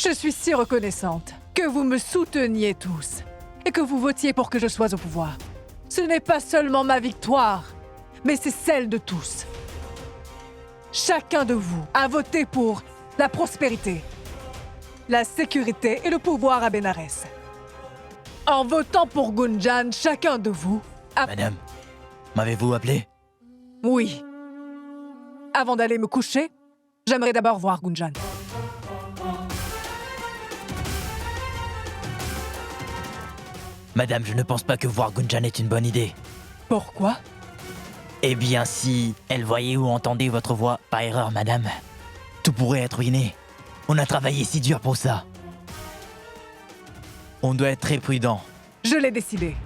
Je suis si reconnaissante que vous me souteniez tous et que vous votiez pour que je sois au pouvoir. Ce n'est pas seulement ma victoire, mais c'est celle de tous. Chacun de vous a voté pour la prospérité, la sécurité et le pouvoir à Benares. En votant pour Gunjan, chacun de vous a... Madame, m'avez-vous appelé? Oui. Avant d'aller me coucher, j'aimerais d'abord voir Gunjan. Madame, je ne pense pas que voir Gunjan est une bonne idée. Pourquoi? Eh bien, si elle voyait ou entendait votre voix, par erreur, madame, tout pourrait être ruiné. On a travaillé si dur pour ça. On doit être très prudent. Je l'ai décidé.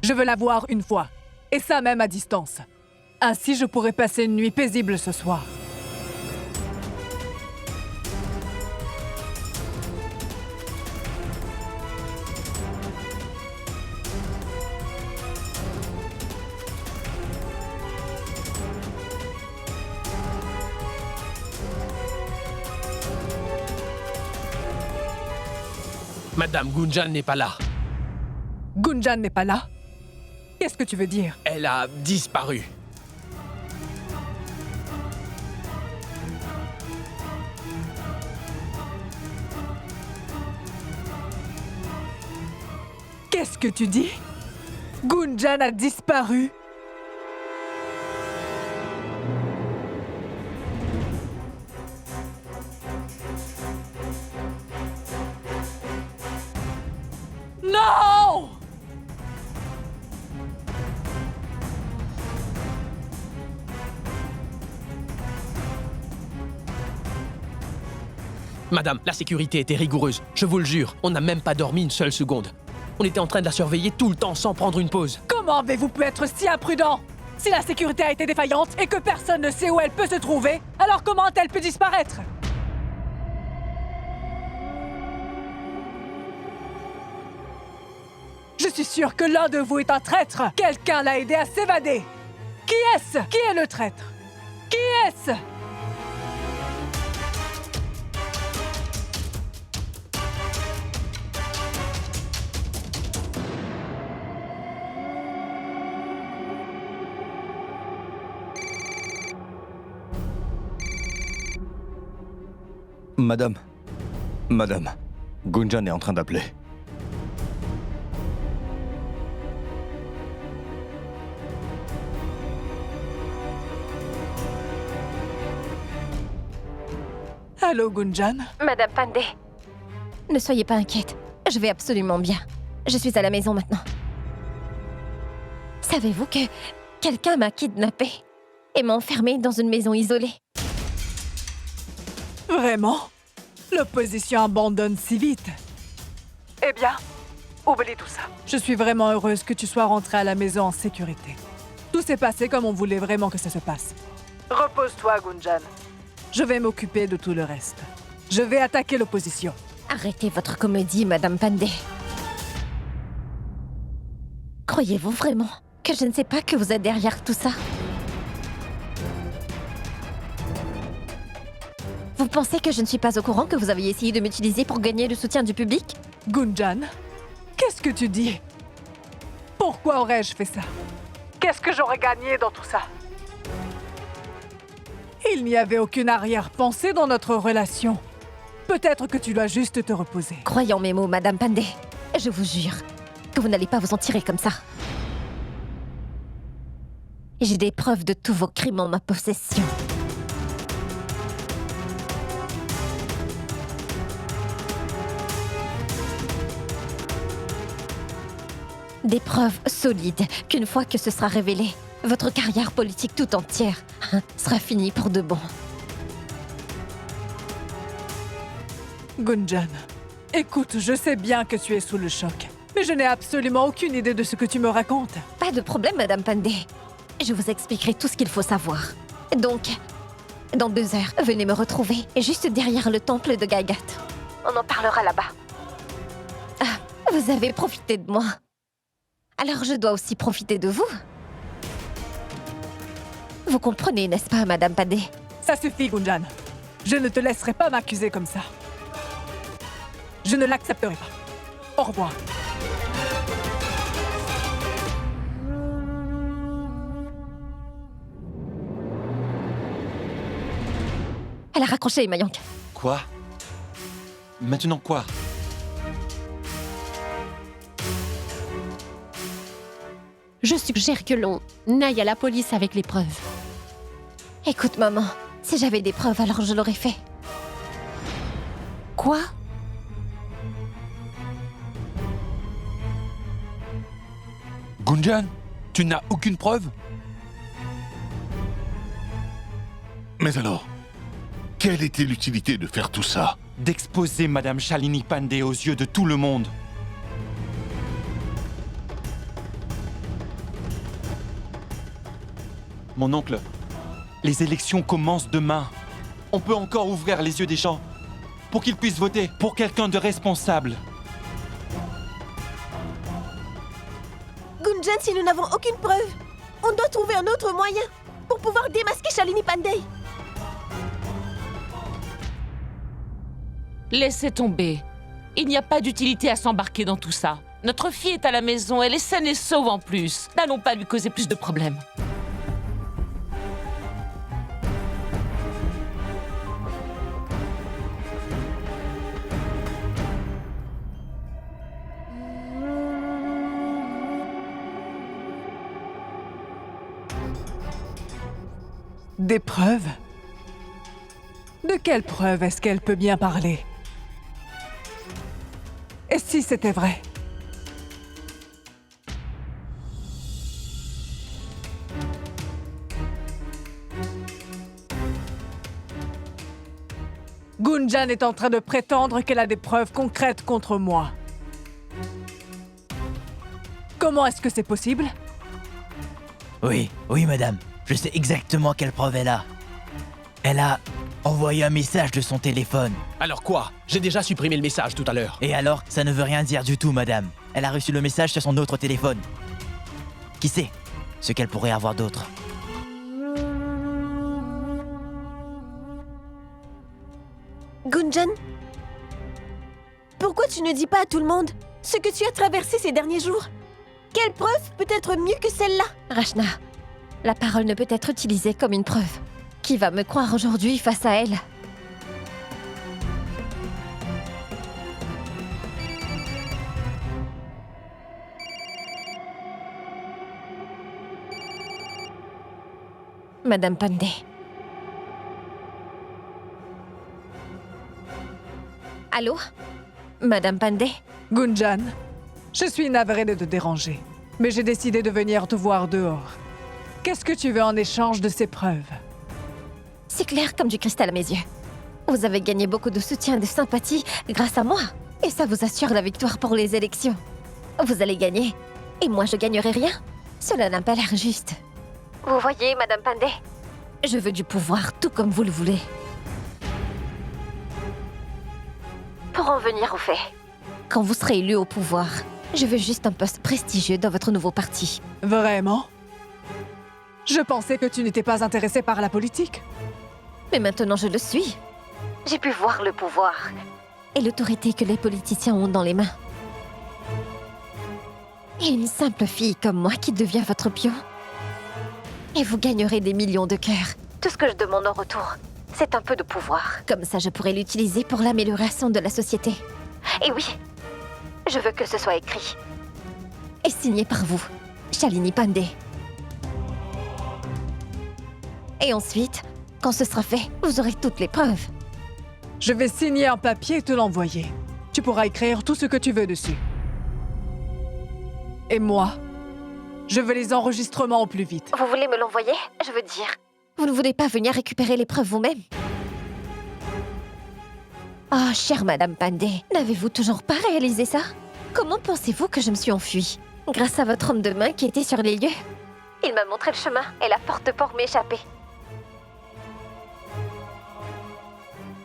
Je veux la voir une fois. Et ça même à distance. Ainsi, je pourrai passer une nuit paisible ce soir. Madame Gunjan n'est pas là. Gunjan n'est pas là? Qu'est-ce que tu veux dire? Elle a disparu. Qu'est-ce que tu dis? Gunjan a disparu? Non! Madame, la sécurité était rigoureuse. Je vous le jure, on n'a même pas dormi une seule seconde. On était en train de la surveiller tout le temps sans prendre une pause. Comment avez-vous pu être si imprudent? Si la sécurité a été défaillante et que personne ne sait où elle peut se trouver, alors comment a-t-elle pu disparaître? Je suis sûre que l'un de vous est un traître. Quelqu'un l'a aidé à s'évader. Qui est-ce? Qui est le traître? Qui est-ce? Madame, Gunjan est en train d'appeler. Allô, Gunjan? Madame Pandey, ne soyez pas inquiète. Je vais absolument bien. Je suis à la maison maintenant. Savez-vous que quelqu'un m'a kidnappée et m'a enfermée dans une maison isolée? Vraiment? L'opposition abandonne si vite. Eh bien, oublie tout ça. Je suis vraiment heureuse que tu sois rentrée à la maison en sécurité. Tout s'est passé comme on voulait vraiment que ça se passe. Repose-toi, Gunjan. Je vais m'occuper de tout le reste. Je vais attaquer l'opposition. Arrêtez votre comédie, Madame Pandey. Croyez-vous vraiment que je ne sais pas que vous êtes derrière tout ça? Vous pensez que je ne suis pas au courant que vous avez essayé de m'utiliser pour gagner le soutien du public? Gunjan, qu'est-ce que tu dis? Pourquoi aurais-je fait ça? Qu'est-ce que j'aurais gagné dans tout ça? Il n'y avait aucune arrière-pensée dans notre relation. Peut-être que tu dois juste te reposer. Croyez en mes mots, Madame Pandey. Je vous jure que vous n'allez pas vous en tirer comme ça. J'ai des preuves de tous vos crimes en ma possession. Des preuves solides qu'une fois que ce sera révélé, votre carrière politique tout entière sera finie pour de bon. Gunjan, écoute, je sais bien que tu es sous le choc, mais je n'ai absolument aucune idée de ce que tu me racontes. Pas de problème, Madame Pandey. Je vous expliquerai tout ce qu'il faut savoir. Donc, dans 2 heures, venez me retrouver juste derrière le temple de Gaigat. On en parlera là-bas. Ah, vous avez profité de moi. Alors je dois aussi profiter de vous. Vous comprenez, n'est-ce pas, Madame Pandey? Ça suffit, Gunjan. Je ne te laisserai pas m'accuser comme ça. Je ne l'accepterai pas. Au revoir. Elle a raccroché, Mayank. Quoi? Maintenant quoi? Je suggère que l'on aille à la police avec les preuves. Écoute, maman, si j'avais des preuves, alors je l'aurais fait. Quoi? Gunjan, tu n'as aucune preuve? Mais alors, quelle était l'utilité de faire tout ça? D'exposer Madame Shalini Pandey aux yeux de tout le monde. Mon oncle, les élections commencent demain. On peut encore ouvrir les yeux des gens pour qu'ils puissent voter pour quelqu'un de responsable. Gunjan, si nous n'avons aucune preuve, on doit trouver un autre moyen pour pouvoir démasquer Shalini Pandey. Laissez tomber. Il n'y a pas d'utilité à s'embarquer dans tout ça. Notre fille est à la maison, elle est saine et sauve en plus. N'allons pas lui causer plus de problèmes. Des preuves? De quelles preuves est-ce qu'elle peut bien parler? Et si c'était vrai? Gunjan est en train de prétendre qu'elle a des preuves concrètes contre moi. Comment est-ce que c'est possible? Oui, madame. Je sais exactement quelle preuve elle a. Elle a envoyé un message de son téléphone. Alors quoi? J'ai déjà supprimé le message tout à l'heure. Et alors, ça ne veut rien dire du tout, madame. Elle a reçu le message sur son autre téléphone. Qui sait ce qu'elle pourrait avoir d'autre? Gunjan, pourquoi tu ne dis pas à tout le monde ce que tu as traversé ces derniers jours? Quelle preuve peut être mieux que celle-là? Rachna, la parole ne peut être utilisée comme une preuve. Qui va me croire aujourd'hui face à elle? Madame Pandey. Allô? Madame Pandey? Gunjan, je suis navrée de te déranger, mais j'ai décidé de venir te voir dehors. Qu'est-ce que tu veux en échange de ces preuves? C'est clair comme du cristal à mes yeux. Vous avez gagné beaucoup de soutien et de sympathie grâce à moi. Et ça vous assure la victoire pour les élections. Vous allez gagner. Et moi, je gagnerai rien. Cela n'a pas l'air juste. Vous voyez, Madame Pandey? Je veux du pouvoir, tout comme vous le voulez. Pour en venir au fait, quand vous serez élu au pouvoir, je veux juste un poste prestigieux dans votre nouveau parti. Vraiment? Je pensais que tu n'étais pas intéressée par la politique. Mais maintenant, je le suis. J'ai pu voir le pouvoir et l'autorité que les politiciens ont dans les mains. Et une simple fille comme moi qui devient votre pion. Et vous gagnerez des millions de cœurs. Tout ce que je demande en retour, c'est un peu de pouvoir. Comme ça, je pourrai l'utiliser pour l'amélioration de la société. Et oui, je veux que ce soit écrit. Et signé par vous, Shalini Pandey. Et ensuite, quand ce sera fait, vous aurez toutes les preuves. Je vais signer un papier et te l'envoyer. Tu pourras écrire tout ce que tu veux dessus. Et moi, je veux les enregistrements au plus vite. Vous voulez me l'envoyer? Je veux dire, vous ne voulez pas venir récupérer les preuves vous-même? Oh, chère Madame Pandey, n'avez-vous toujours pas réalisé ça? Comment pensez-vous que je me suis enfuie? Grâce à votre homme de main qui était sur les lieux. Il m'a montré le chemin et la porte pour m'échapper.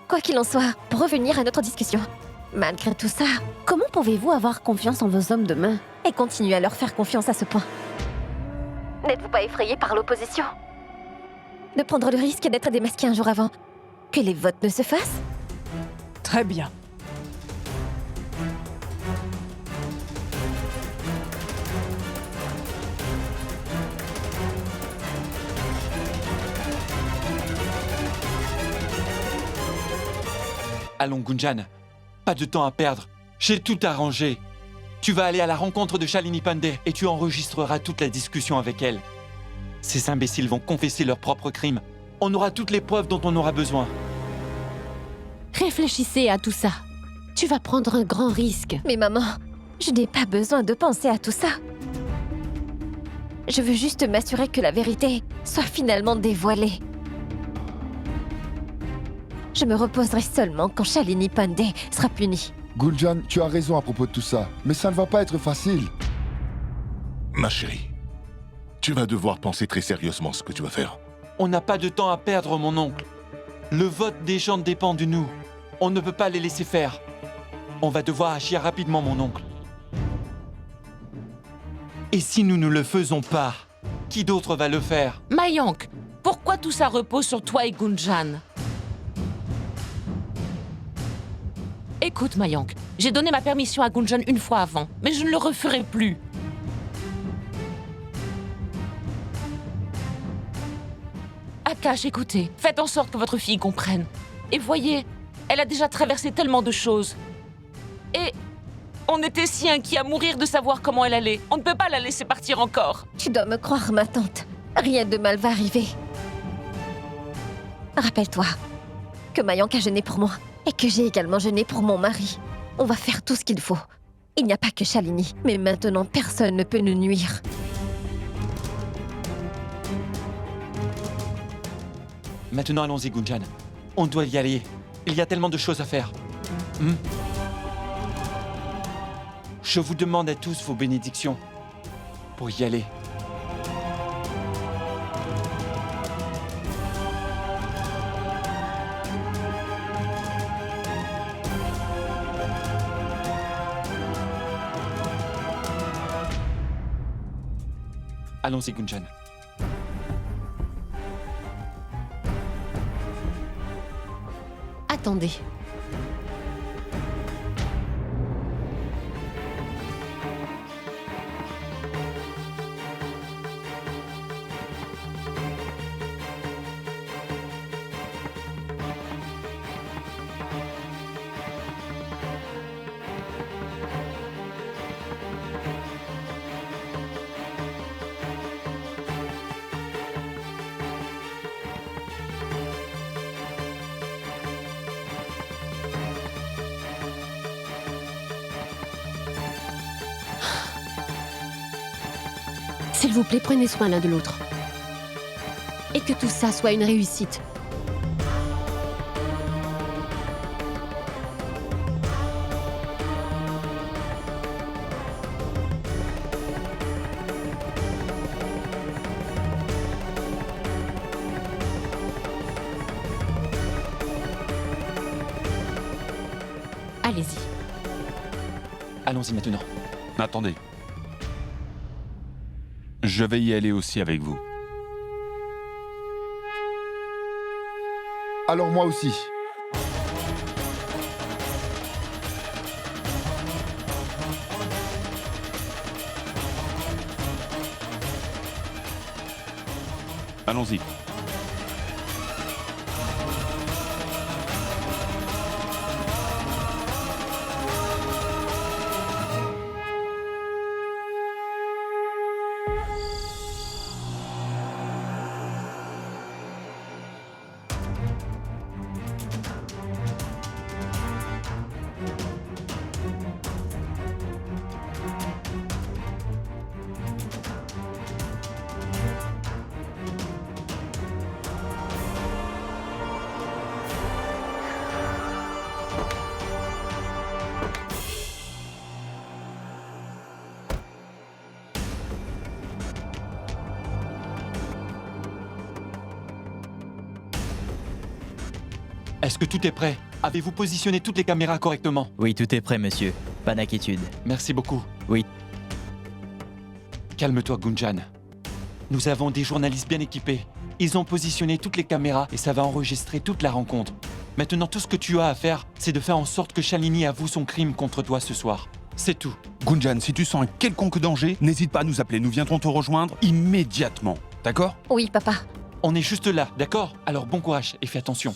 Quoi qu'il en soit, pour revenir à notre discussion, malgré tout ça, comment pouvez-vous avoir confiance en vos hommes de main et continuer à leur faire confiance à ce point? N'êtes-vous pas effrayé par l'opposition? De prendre le risque d'être démasqué un jour avant que les votes ne se fassent? Très bien. Allons, Gunjan, pas de temps à perdre. J'ai tout arrangé. Tu vas aller à la rencontre de Shalini Pandey et tu enregistreras toute la discussion avec elle. Ces imbéciles vont confesser leurs propres crimes. On aura toutes les preuves dont on aura besoin. Réfléchissez à tout ça. Tu vas prendre un grand risque. Mais maman, je n'ai pas besoin de penser à tout ça. Je veux juste m'assurer que la vérité soit finalement dévoilée. Je me reposerai seulement quand Shalini Pandey sera punie. Gunjan, tu as raison à propos de tout ça, mais ça ne va pas être facile. Ma chérie, tu vas devoir penser très sérieusement ce que tu vas faire. On n'a pas de temps à perdre, mon oncle. Le vote des gens dépend de nous. On ne peut pas les laisser faire. On va devoir agir rapidement, mon oncle. Et si nous ne le faisons pas, qui d'autre va le faire? Mayank, pourquoi tout ça repose sur toi et Gunjan? Écoute, Mayank, j'ai donné ma permission à Gunjan une fois avant, mais je ne le referai plus. Akash, écoutez, faites en sorte que votre fille comprenne. Et voyez, elle a déjà traversé tellement de choses. Et on était si inquiets à mourir de savoir comment elle allait. On ne peut pas la laisser partir encore. Tu dois me croire, ma tante. Rien de mal va arriver. Rappelle-toi que Mayank a jeûné pour moi et que j'ai également jeûné pour mon mari. On va faire tout ce qu'il faut. Il n'y a pas que Shalini, mais maintenant personne ne peut nous nuire. Maintenant, allons-y, Gunjan. On doit y aller. Il y a tellement de choses à faire. Je vous demande à tous vos bénédictions pour y aller. Allons-y, Gunjan. Attendez. S'il vous plaît, prenez soin l'un de l'autre. Et que tout ça soit une réussite. Allez-y. Allons-y maintenant. Attendez. Je vais y aller aussi avec vous. Alors moi aussi. Allons-y. Est-ce que tout est prêt? Avez-vous positionné toutes les caméras correctement? Oui, tout est prêt, monsieur. Pas d'inquiétude. Merci beaucoup. Oui. Calme-toi, Gunjan. Nous avons des journalistes bien équipés. Ils ont positionné toutes les caméras et ça va enregistrer toute la rencontre. Maintenant, tout ce que tu as à faire, c'est de faire en sorte que Shalini avoue son crime contre toi ce soir. C'est tout. Gunjan, si tu sens un quelconque danger, n'hésite pas à nous appeler. Nous viendrons te rejoindre immédiatement. D'accord? Oui, papa. On est juste là, d'accord? Alors bon courage et fais attention.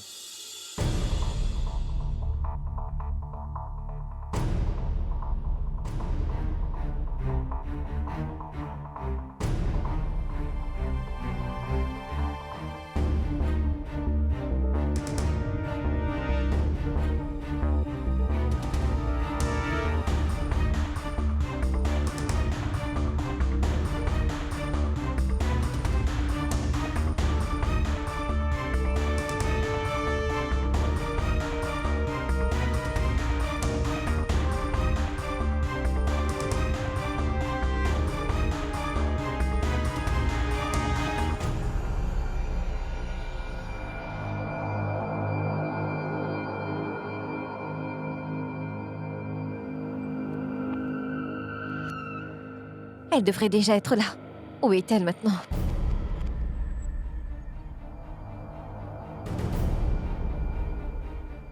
Elle devrait déjà être là. Où est-elle maintenant?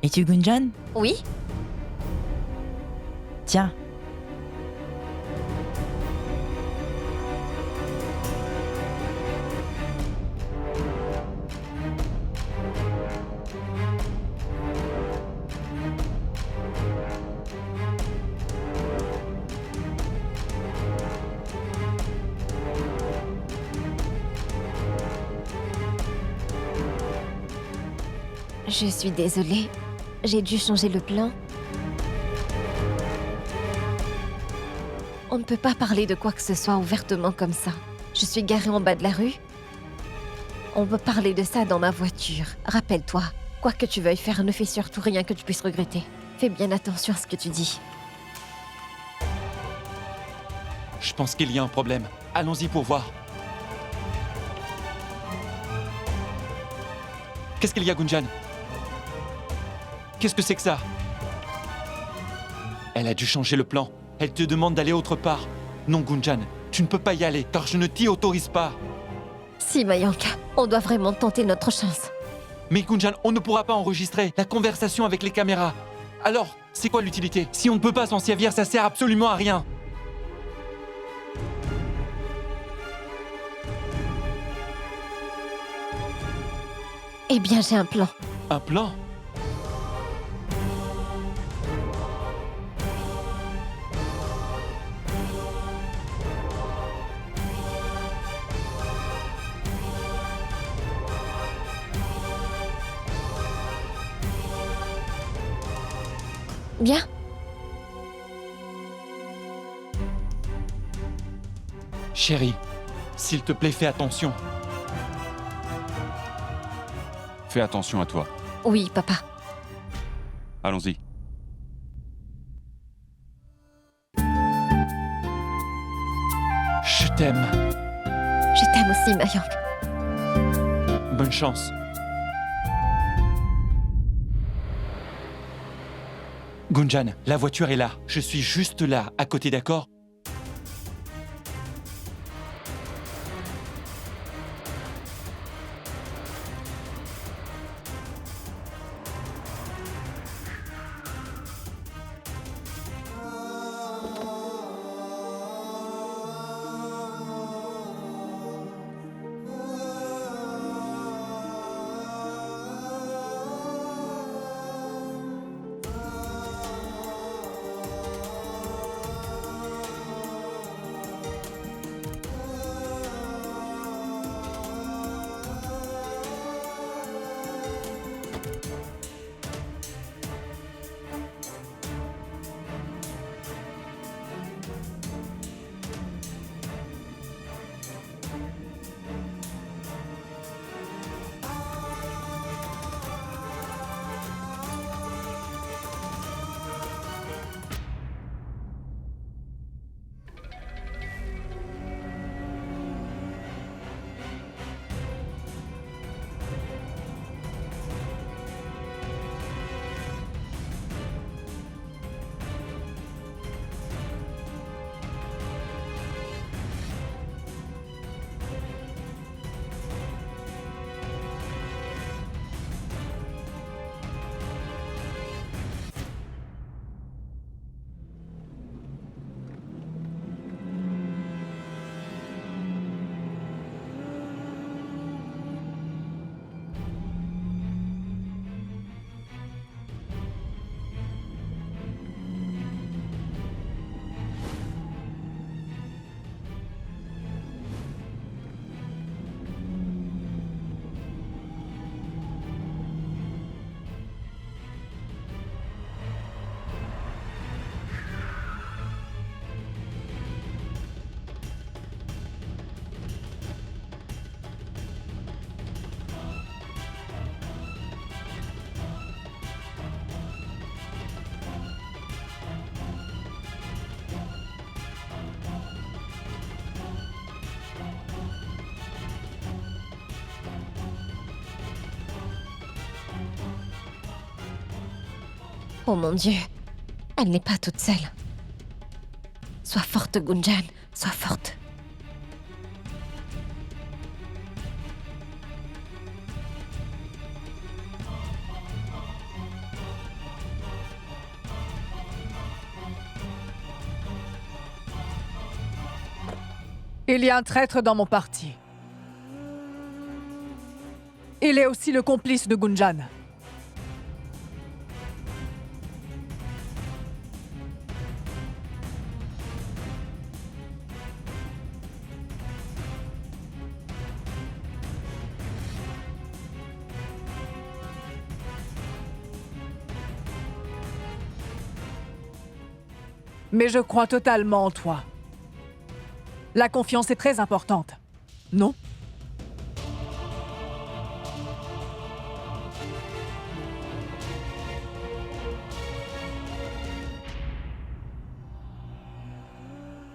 Es-tu Gunjan? Oui? Tiens. Je suis désolée. J'ai dû changer le plan. On ne peut pas parler de quoi que ce soit ouvertement comme ça. Je suis garée en bas de la rue. On peut parler de ça dans ma voiture. Rappelle-toi, quoi que tu veuilles faire, ne fais surtout rien que tu puisses regretter. Fais bien attention à ce que tu dis. Je pense qu'il y a un problème. Allons-y pour voir. Qu'est-ce qu'il y a, Gunjan? Qu'est-ce que c'est que ça? Elle a dû changer le plan. Elle te demande d'aller autre part. Non, Gunjan, tu ne peux pas y aller, car je ne t'y autorise pas. Si, Mayank, on doit vraiment tenter notre chance. Mais Gunjan, on ne pourra pas enregistrer la conversation avec les caméras. Alors, c'est quoi l'utilité? Si on ne peut pas s'en servir, ça sert absolument à rien. Eh bien, j'ai un plan. Un plan? Bien. Chérie, s'il te plaît, fais attention. Fais attention à toi. Oui, papa. Allons-y. Je t'aime. Je t'aime aussi, Mayank. Bonne chance. Gunjan, la voiture est là. Je suis juste là, à côté, d'accord? Oh mon Dieu, elle n'est pas toute seule. Sois forte, Gunjan. Sois forte. Il y a un traître dans mon parti. Il est aussi le complice de Gunjan. Mais je crois totalement en toi. La confiance est très importante, non?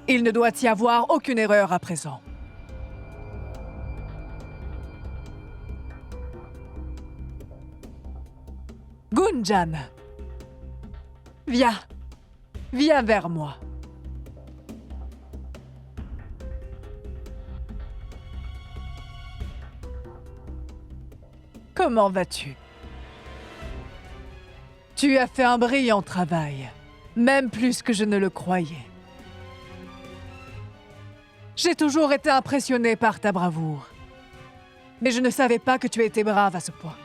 Il ne doit y avoir aucune erreur à présent. Gunjan, viens. Viens vers moi. Comment vas-tu? Tu as fait un brillant travail, même plus que je ne le croyais. J'ai toujours été impressionnée par ta bravoure, mais je ne savais pas que tu étais brave à ce point.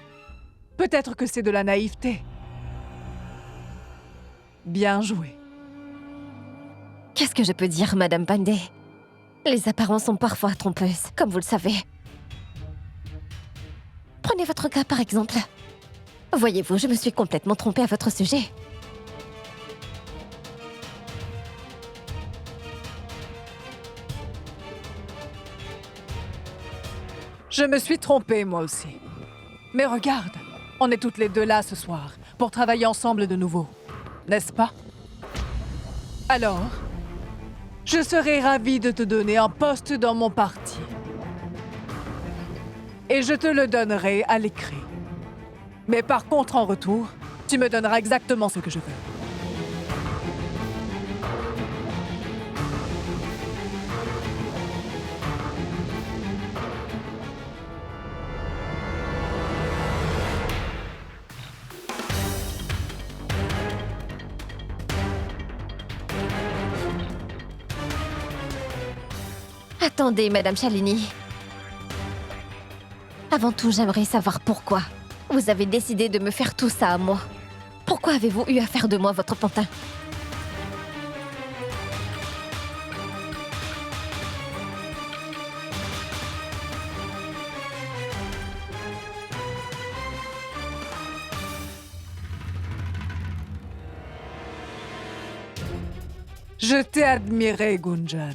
Peut-être que c'est de la naïveté. Bien joué. Qu'est-ce que je peux dire, Madame Pandey? Les apparences sont parfois trompeuses, comme vous le savez. Prenez votre cas, par exemple. Voyez-vous, je me suis complètement trompée à votre sujet. Je me suis trompée, moi aussi. Mais regarde, on est toutes les deux là ce soir, pour travailler ensemble de nouveau. N'est-ce pas? Alors, je serai ravie de te donner un poste dans mon parti. Et je te le donnerai à l'écrit. Mais par contre, en retour, tu me donneras exactement ce que je veux. Attendez, Madame Shalini. Avant tout, j'aimerais savoir pourquoi vous avez décidé de me faire tout ça à moi. Pourquoi avez-vous eu à faire de moi votre pantin? Je t'ai admiré, Gunjan.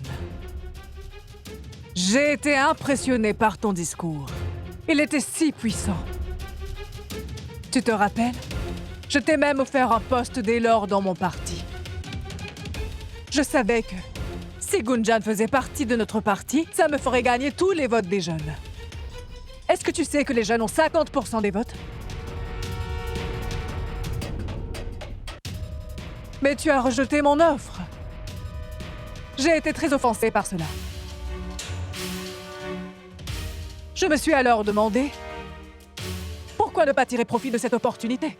J'ai été impressionnée par ton discours. Il était si puissant. Tu te rappelles? Je t'ai même offert un poste dès lors dans mon parti. Je savais que si Gunjan faisait partie de notre parti, ça me ferait gagner tous les votes des jeunes. Est-ce que tu sais que les jeunes ont 50% des votes? Mais tu as rejeté mon offre. J'ai été très offensée par cela. Je me suis alors demandé pourquoi ne pas tirer profit de cette opportunité?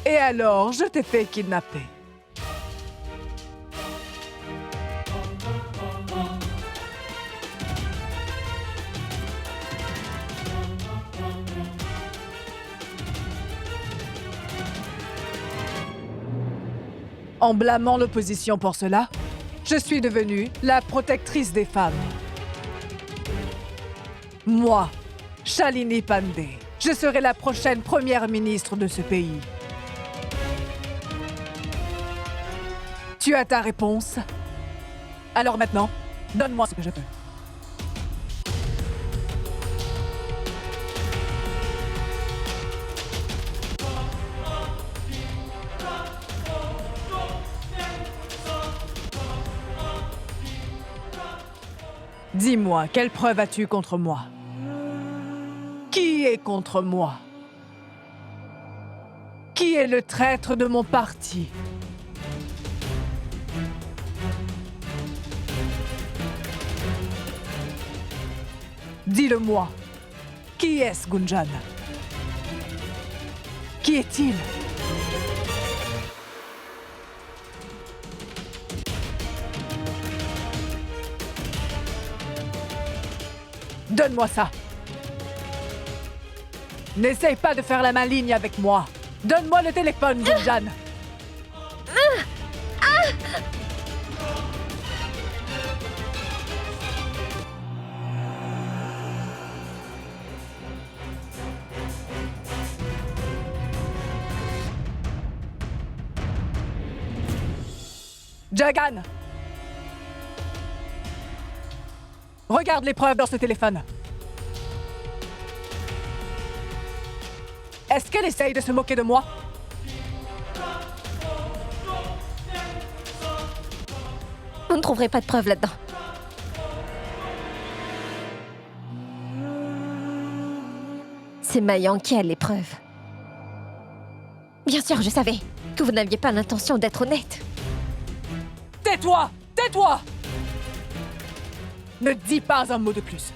Et alors, je t'ai fait kidnapper. En blâmant l'opposition pour cela, je suis devenue la protectrice des femmes. Moi, Shalini Pandey, je serai la prochaine première ministre de ce pays. Tu as ta réponse. Alors maintenant, donne-moi ce que je veux. Dis-moi, quelle preuve as-tu contre moi? Qui est contre moi? Qui est le traître de mon parti? Dis-le-moi. Qui est-ce, Gunjan? Qui est-il? Donne-moi ça. N'essaye pas de faire la maligne avec moi. Donne-moi le téléphone, Gunjan. Jagan! Regarde les preuves dans ce téléphone. Est-ce qu'elle essaye de se moquer de moi? Vous ne trouverez pas de preuves là-dedans. C'est Mayang qui a les preuves. Bien sûr, je savais que vous n'aviez pas l'intention d'être honnête. Tais-toi! Tais-toi! Ne dis pas un mot de plus.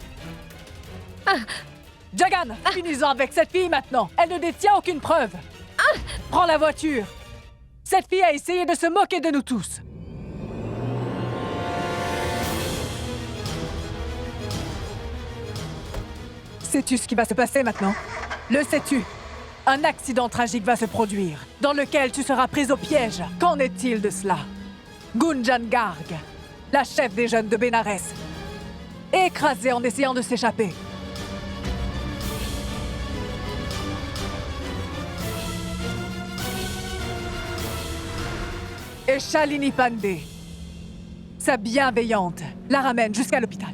Jagan, finissons avec cette fille maintenant. Elle ne détient aucune preuve. Prends la voiture. Cette fille a essayé de se moquer de nous tous. Sais-tu ce qui va se passer maintenant? Le sais-tu? Un accident tragique va se produire, dans lequel tu seras prise au piège. Qu'en est-il de cela? Gunjan Garg, la chef des jeunes de Bénarès, écrasée en essayant de s'échapper. Et Shalini Pandey, sa bienveillante, la ramène jusqu'à l'hôpital.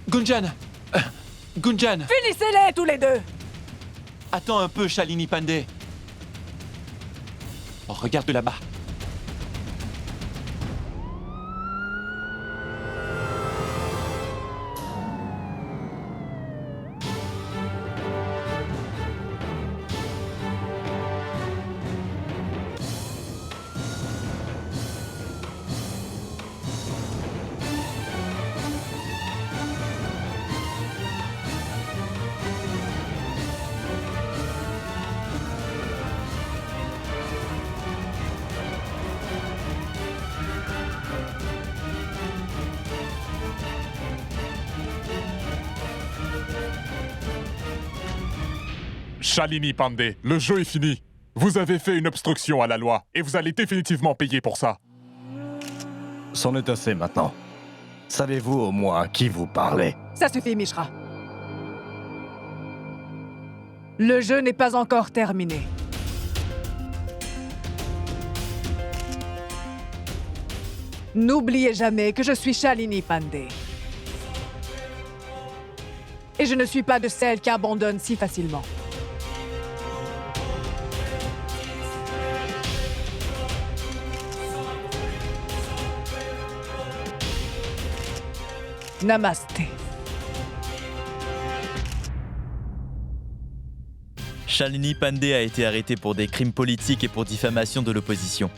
Gunjan! Gunjan! Finissez-les tous les deux! Attends un peu, Shalini Pandey. Oh, regarde là-bas. Shalini Pandey, le jeu est fini. Vous avez fait une obstruction à la loi et vous allez définitivement payer pour ça. C'en est assez maintenant. Savez-vous au moins à qui vous parlez? Ça suffit, Mishra. Le jeu n'est pas encore terminé. N'oubliez jamais que je suis Shalini Pandey. Et je ne suis pas de celles qui abandonnent si facilement. Namasté. Shalini Pandey a été arrêtée pour des crimes politiques et pour diffamation de l'opposition.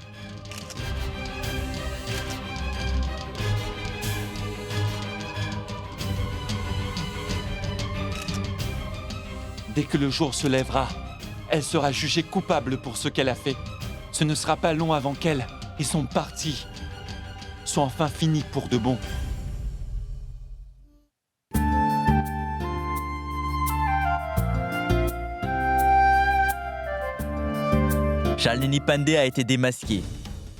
Dès que le jour se lèvera, elle sera jugée coupable pour ce qu'elle a fait. Ce ne sera pas long avant qu'elle et son parti soient enfin finis pour de bon. Shalini Pandey a été démasqué.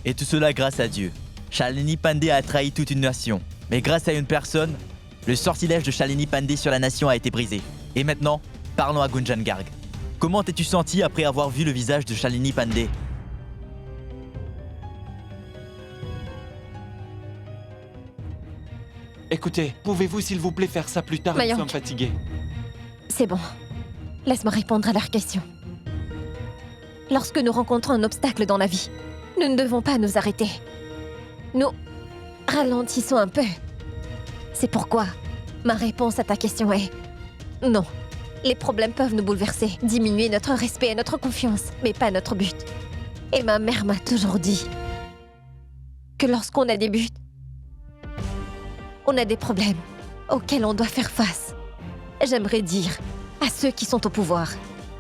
Et tout cela grâce à Dieu. Shalini Pandey a trahi toute une nation. Mais grâce à une personne, le sortilège de Shalini Pandey sur la nation a été brisé. Et maintenant, parlons à Gunjan Garg. Comment t'es-tu senti après avoir vu le visage de Shalini Pandey? Écoutez, pouvez-vous s'il vous plaît faire ça plus tard? Nous Mayank. sommes fatigués. C'est bon. Laisse-moi répondre à leurs questions. Lorsque nous rencontrons un obstacle dans la vie, nous ne devons pas nous arrêter. Nous ralentissons un peu. C'est pourquoi ma réponse à ta question est non. Les problèmes peuvent nous bouleverser, diminuer notre respect et notre confiance, mais pas notre but. Et ma mère m'a toujours dit que lorsqu'on a des buts, on a des problèmes auxquels on doit faire face. J'aimerais dire à ceux qui sont au pouvoir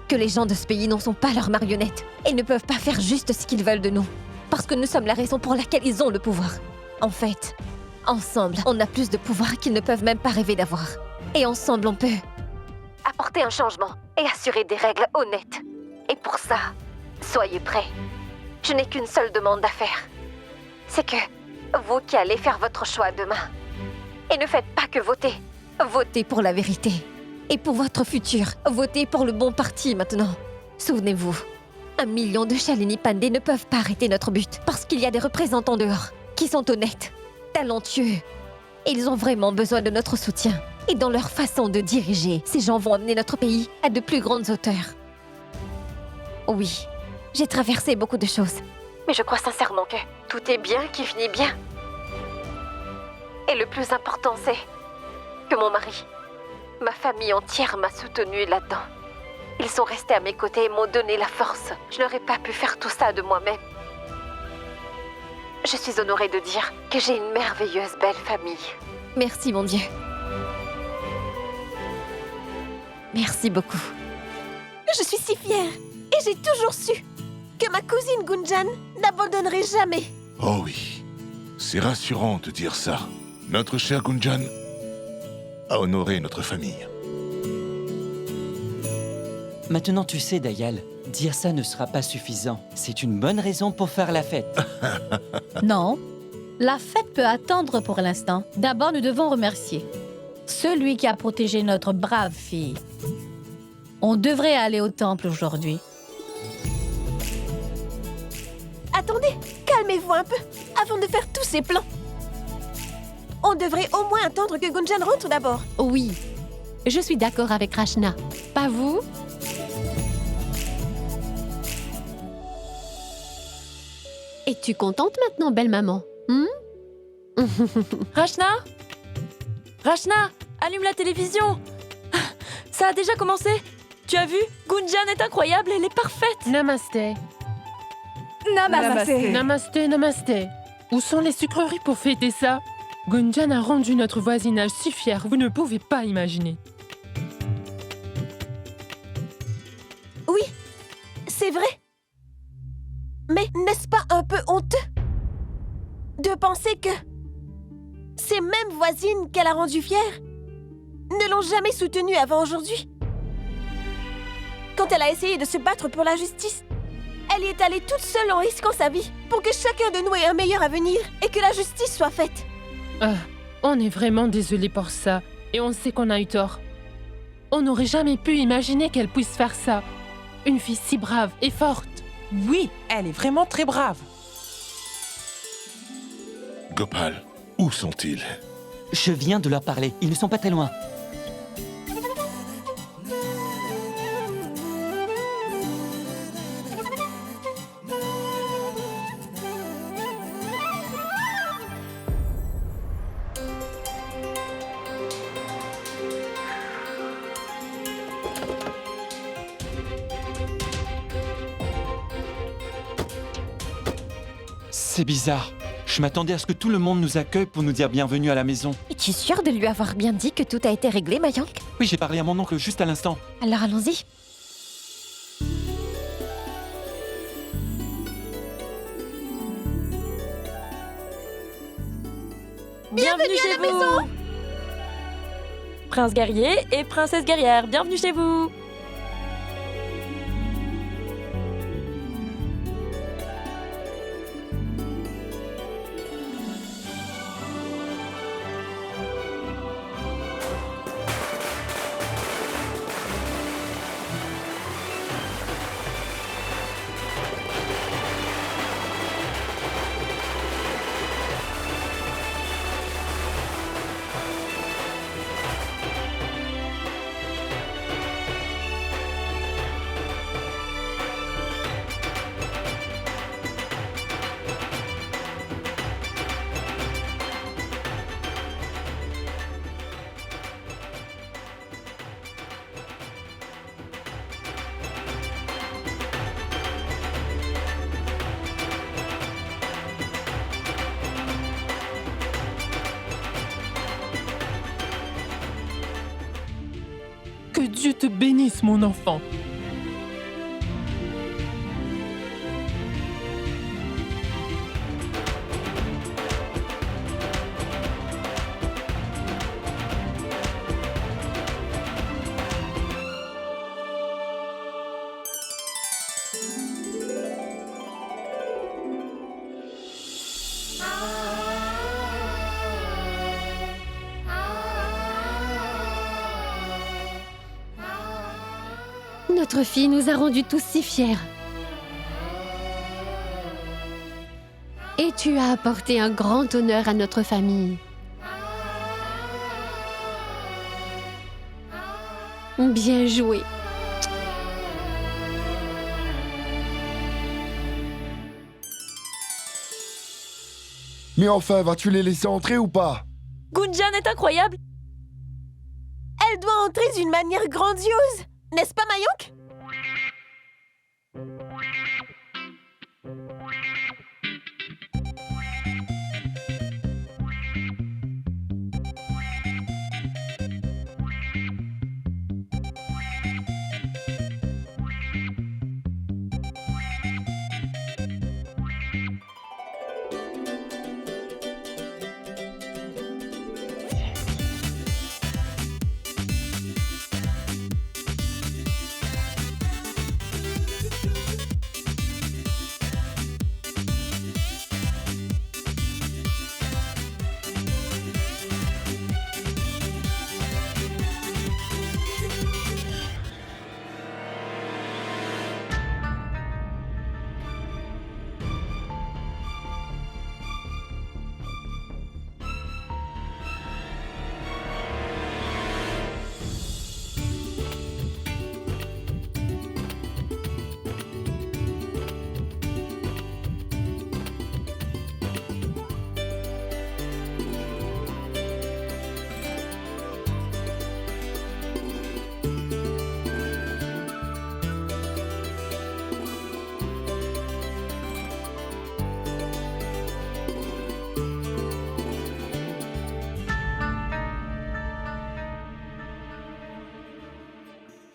que les gens de ce pays n'en sont pas leurs marionnettes et ne peuvent pas faire juste ce qu'ils veulent de nous, parce que nous sommes la raison pour laquelle ils ont le pouvoir. En fait, ensemble, on a plus de pouvoir qu'ils ne peuvent même pas rêver d'avoir. Et ensemble, on peut apporter un changement et assurer des règles honnêtes. Et pour ça, soyez prêts. Je n'ai qu'une seule demande à faire. C'est que vous qui allez faire votre choix demain, et ne faites pas que voter. Votez pour la vérité. Et pour votre futur, votez pour le bon parti maintenant. Souvenez-vous, 1 million de Shalini Pandey ne peuvent pas arrêter notre but parce qu'il y a des représentants dehors qui sont honnêtes, talentueux. Et ils ont vraiment besoin de notre soutien. Et dans leur façon de diriger, ces gens vont amener notre pays à de plus grandes hauteurs. Oui, j'ai traversé beaucoup de choses. Mais je crois sincèrement que tout est bien qui finit bien. Et le plus important, c'est que mon mari, ma famille entière m'a soutenue là-dedans. Ils sont restés à mes côtés et m'ont donné la force. Je n'aurais pas pu faire tout ça de moi-même. Je suis honorée de dire que j'ai une merveilleuse belle famille. Merci, mon Dieu. Merci beaucoup. Je suis si fière. Et j'ai toujours su que ma cousine Gunjan n'abandonnerait jamais. Oh oui, c'est rassurant de dire ça. Notre chère Gunjan a honoré notre famille. Maintenant tu sais, Dayal, dire ça ne sera pas suffisant. C'est une bonne raison pour faire la fête. Non, la fête peut attendre pour l'instant. D'abord, nous devons remercier celui qui a protégé notre brave fille. On devrait aller au temple aujourd'hui. Attendez, calmez-vous un peu avant de faire tous ces plans. On devrait au moins attendre que Gunjan rentre d'abord. Oui, je suis d'accord avec Rachna. Pas vous? Es-tu contente maintenant, belle maman? Rachna? Rachna, allume la télévision. Ça a déjà commencé. Tu as vu? Gunjan est incroyable, elle est parfaite. Namasté. Namasté. Namasté, namasté. Où sont les sucreries pour fêter ça? Gunjan a rendu notre voisinage si fier, vous ne pouvez pas imaginer. Oui, c'est vrai. Mais n'est-ce pas un peu honteux de penser que ces mêmes voisines qu'elle a rendues fières ne l'ont jamais soutenue avant aujourd'hui? Quand elle a essayé de se battre pour la justice, elle y est allée toute seule en risquant sa vie pour que chacun de nous ait un meilleur avenir et que la justice soit faite. Ah, on est vraiment désolé pour ça, et on sait qu'on a eu tort. On n'aurait jamais pu imaginer qu'elle puisse faire ça. Une fille si brave et forte. Oui, elle est vraiment très brave. Gopal, où sont-ils? Je viens de leur parler, ils ne sont pas très loin. C'est bizarre. Je m'attendais à ce que tout le monde nous accueille pour nous dire bienvenue à la maison. Es-tu sûr de lui avoir bien dit que tout a été réglé, Mayank? Oui, j'ai parlé à mon oncle juste à l'instant. Alors allons-y. Bienvenue à chez la vous. maison. Prince guerrier et princesse guerrière, bienvenue chez vous. Que Dieu te bénisse, mon enfant. Notre fille nous a rendus tous si fiers. Et tu as apporté un grand honneur à notre famille. Bien joué. Mais enfin, vas-tu les laisser entrer ou pas? Gunjan est incroyable. Elle doit entrer d'une manière grandiose. N'est-ce pas, Mayank?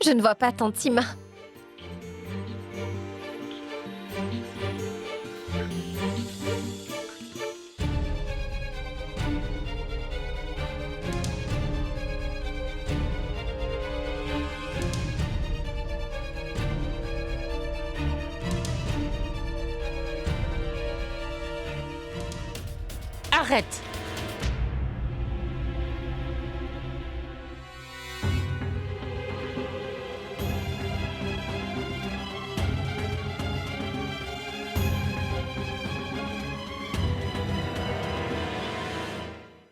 Je ne vois pas Tantima. Arrête!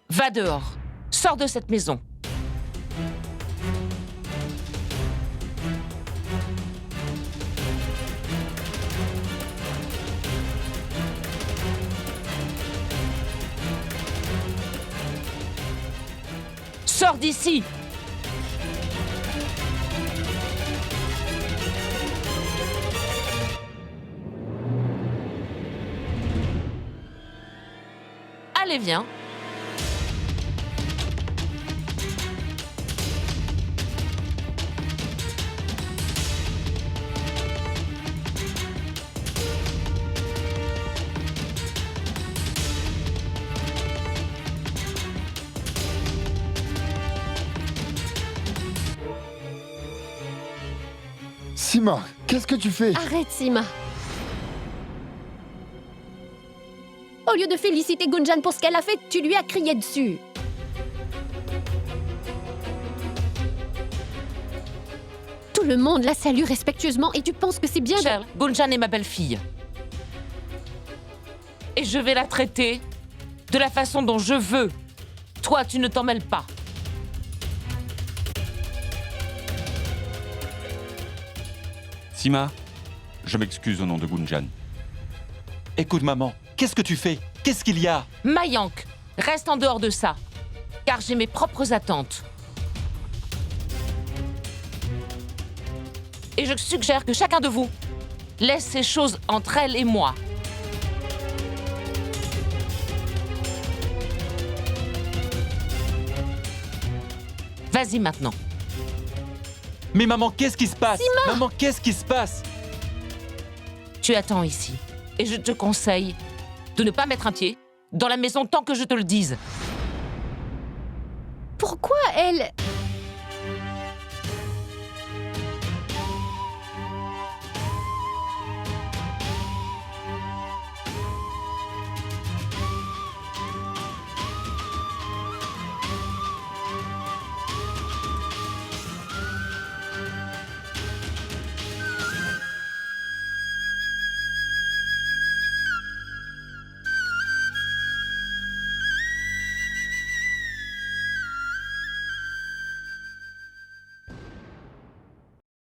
Va dehors. Sors de cette maison. Sors d'ici! Allez, viens. Sima, qu'est-ce que tu fais? Arrête, Sima. Au lieu de féliciter Gunjan pour ce qu'elle a fait, tu lui as crié dessus. Tout le monde la salue respectueusement et tu penses que c'est bien de... Shell, Gunjan est ma belle-fille. Et je vais la traiter de la façon dont je veux. Toi, tu ne t'en mêles pas. Sima, je m'excuse au nom de Gunjan. Écoute, maman, qu'est-ce que tu fais? Qu'est-ce qu'il y a? Mayank, reste en dehors de ça, car j'ai mes propres attentes. Et je suggère que chacun de vous laisse ces choses entre elle et moi. Vas-y maintenant. Mais maman, qu'est-ce qui se passe? Sima! Maman, qu'est-ce qui se passe? Tu attends ici. Et je te conseille de ne pas mettre un pied dans la maison tant que je te le dise. Pourquoi elle...